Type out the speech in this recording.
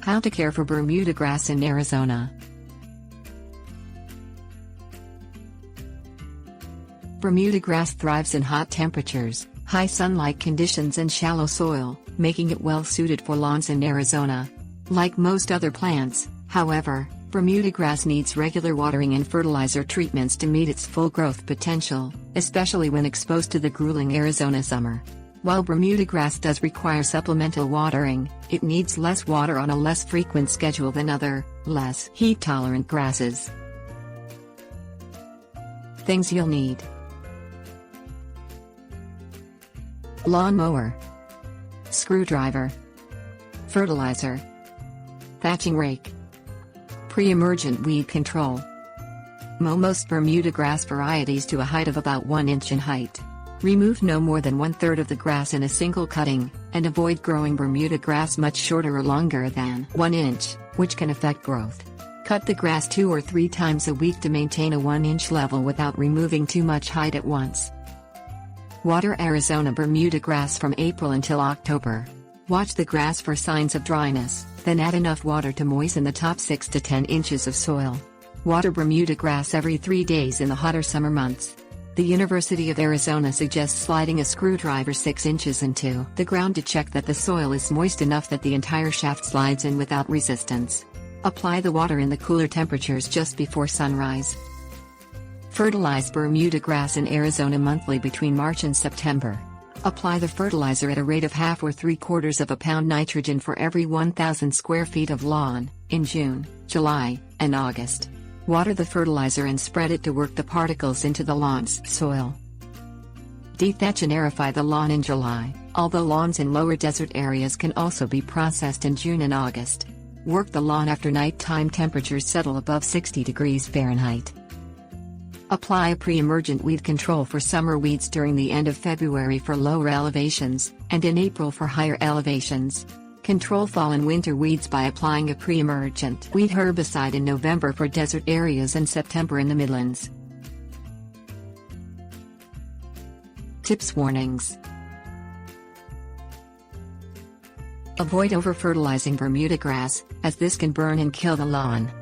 How to care for Bermuda grass in Arizona. Bermuda grass thrives in hot temperatures, high sunlight conditions and shallow soil, making it well suited for lawns in Arizona. Like most other plants, however, Bermuda grass needs regular watering and fertilizer treatments to meet its full growth potential, especially when exposed to the grueling Arizona summer. While Bermuda grass does require supplemental watering, it needs less water on a less frequent schedule than other, less heat-tolerant grasses. Things you'll need: lawn mower, screwdriver, fertilizer, thatching rake, pre-emergent weed control. Mow most Bermuda grass varieties to a height of about 1 inch in height. Remove no more than 1/3 of the grass in a single cutting, and avoid growing Bermuda grass much shorter or longer than 1 inch, which can affect growth. Cut the grass 2 or 3 times a week to maintain a 1-inch level without removing too much height at once. Water Arizona Bermuda grass from April until October. Watch the grass for signs of dryness, then add enough water to moisten the top 6 to 10 inches of soil. Water Bermuda grass every 3 days in the hotter summer months. The University of Arizona suggests sliding a screwdriver 6 inches into the ground to check that the soil is moist enough that the entire shaft slides in without resistance. Apply the water in the cooler temperatures just before sunrise. Fertilize Bermuda grass in Arizona monthly between March and September. Apply the fertilizer at a rate of 1/2 or 3/4 pound nitrogen for every 1,000 square feet of lawn, in June, July, and August. Water the fertilizer and spread it to work the particles into the lawn's soil. Dethatch and aerify the lawn in July, although lawns in lower desert areas can also be processed in June and August. Work the lawn after nighttime temperatures settle above 60 degrees Fahrenheit. Apply a pre-emergent weed control for summer weeds during the end of February for lower elevations, and in April for higher elevations. Control fall and winter weeds by applying a pre-emergent weed herbicide in November for desert areas and September in the Midlands. Tips: warnings. Avoid over-fertilizing Bermuda grass, as this can burn and kill the lawn.